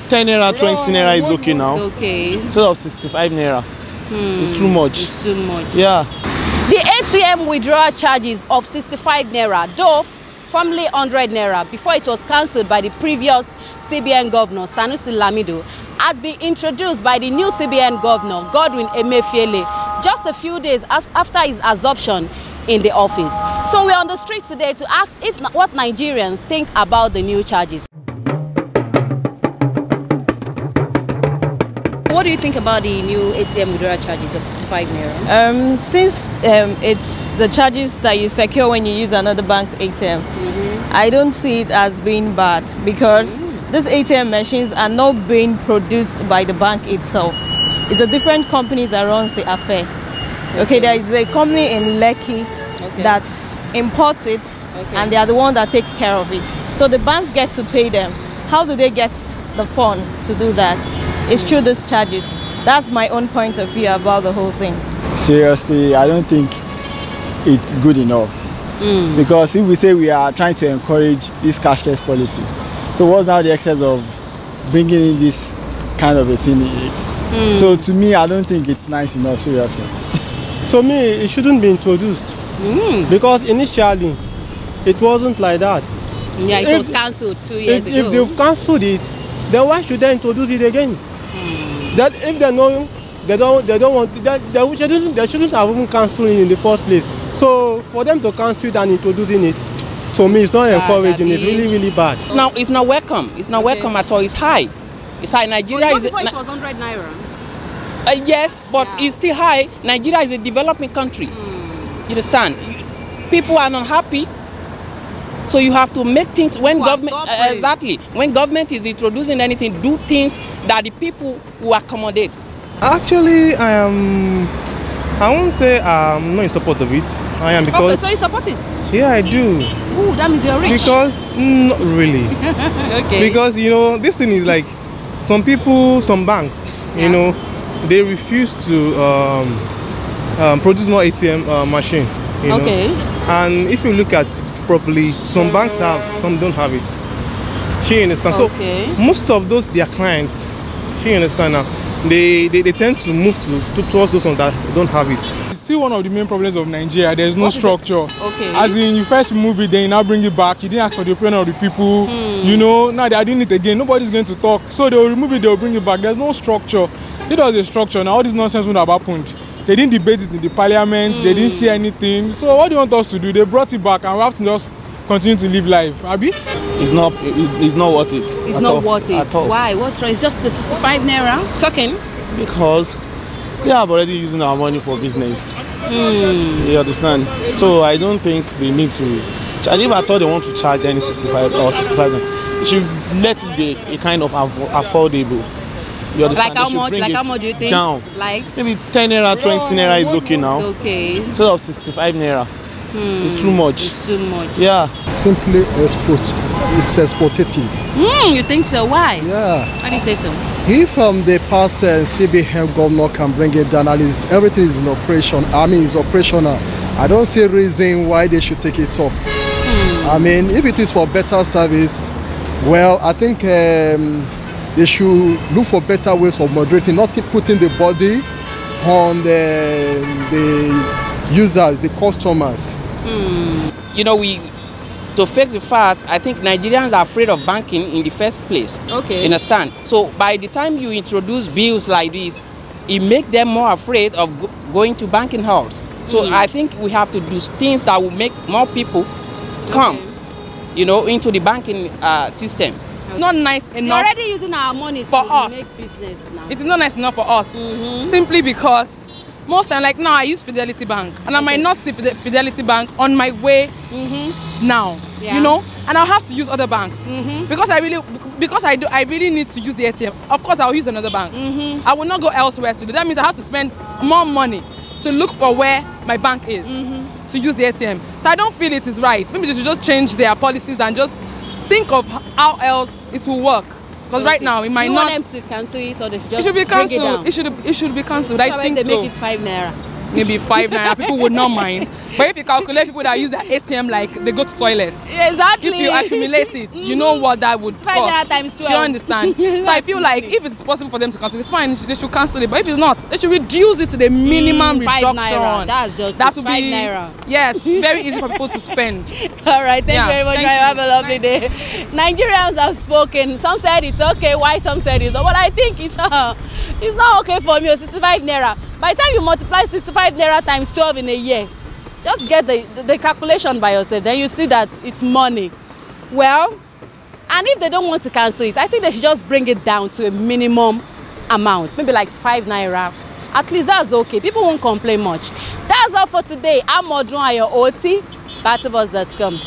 10 naira, 20 naira is okay now. It's okay. Instead of 65 naira. It's too much. It's too much. Yeah. The ATM withdrawal charges of 65 naira, though formerly 100 naira, before it was cancelled by the previous CBN governor, Sanusi Lamido, had been introduced by the new CBN governor, Godwin Emefiele, just a few days after his absorption in the office. So we're on the street today to ask what Nigerians think about the new charges. What do you think about the new ATM withdrawal charges of 65 naira? Since it's the charges that you secure when you use another bank's ATM, I don't see it as being bad because these ATM machines are not being produced by the bank itself. It's a different company that runs the affair. Okay, there is a company in Lekki that imports it, and they are the one that takes care of it. So the banks get to pay them. How do they get the fund to do that? It's through these charges. That's my own point of view about the whole thing. Seriously, I don't think it's good enough. Because if we say we are trying to encourage this cashless policy, so what's now the excess of bringing in this kind of a thing? So to me, I don't think it's nice enough, seriously. To me, it shouldn't be introduced. Because initially, it wasn't like that. Yeah, it was cancelled 2 years ago. If they've cancelled it, then why should they introduce it again? That if they know they don't want that, they shouldn't have even cancelled it in the first place. So for them to cancel it and introducing it, to me it's not encouraging. It's really bad. It's not welcome. It's not welcome at all. It's high. It's high. Nigeria is. Before it was 100 naira. Yes, but it's still high. Nigeria is a developing country. You understand? People are not happy. So you have to make things when government when government is introducing anything, do things that the people will accommodate. Actually, I won't say I'm not in support of it. I am because. Okay, so you support it? Yeah, I do. Ooh, that means you're rich. Because not really. Okay. Because you know this thing is like some people, some banks, you know, they refuse to produce more ATM machine. You know? And if you look at it properly, some banks have, some don't have it. She understand. So most of those their clients, she understand now, they tend to move towards those ones that don't have it. It's still one of the main problems of Nigeria. There's no structure. As in, you first move it, then you now bring it back. You didn't ask for the opinion of the people. You know, now they are doing it again. Nobody's going to talk. So they'll remove it, they'll bring it back. There's no structure. If there was a structure, now all this nonsense would have happened. They didn't debate it in the parliament. They didn't say anything. So what do you want us to do? They brought it back, and we have to just continue to live life. Abi? It's not worth it. It's not worth it. Why? What's wrong? It's just 65 naira. Talking. Because they are already using our money for business. You understand? So I don't think they need to. And if I thought they want to charge any 65 or 65, they should let it be a kind of affordable. You understand? Like how much? Like how much do you think? Down. Like maybe 10 naira, 20 naira is okay now. It's okay. Instead of 65 naira. It's too much. It's too much. Yeah. Simply it's exploitative. You think so? Why? Yeah. How do you say so? If the past CBN governor can bring it down, at least everything is in operation. I mean, it's operational. I don't see a reason why they should take it up. I mean, if it is for better service, well, I think they should look for better ways of moderating, not putting the body on the users, the customers. You know, to fix the fact, I think Nigerians are afraid of banking in the first place. Okay. You understand? So by the time you introduce bills like this, it makes them more afraid of going to banking halls. So I think we have to do things that will make more people come, you know, into the banking system. It's not nice enough. You're already using our money for us. Make business now. It's not nice enough for us. Simply because most time, like now, I use Fidelity Bank, and I might not see Fidelity Bank on my way now. You know, and I'll have to use other banks because I really need to use the ATM. Of course, I'll use another bank. I will not go elsewhere to do. That means I have to spend more money to look for where my bank is to use the ATM. So I don't feel it is right. Maybe they should just change their policies and just think of how else it will work. Because right now it might not. You want them to cancel it, or they should just it should be bring it cancelled. down? It should be cancelled. I think they so. make it 5 naira. maybe 5 naira, people would not mind. But if you calculate people that use their ATM like they go to toilets, exactly. If you accumulate it, you know what that would 5 cost. naira times 12. Do you understand? So I feel like if it's possible for them to cancel it, fine, they should cancel it. But if it's not, they should reduce it to the minimum 5 reduction. naira. That's just that would 5 be naira. Yes, very easy for people to spend. All right, thank you very much. Have a lovely day. Nigerians have spoken. Some said it's okay, why some said it's not. But I think it's not okay for me. 65 naira. By the time you multiply 65 naira times 12 in a year, just get the calculation by yourself. Then you see that it's money. Well, and if they don't want to cancel it, I think they should just bring it down to a minimum amount. Maybe like 5 naira. At least that's okay. People won't complain much. That's all for today. I'm Odunayo, BattaBox.com.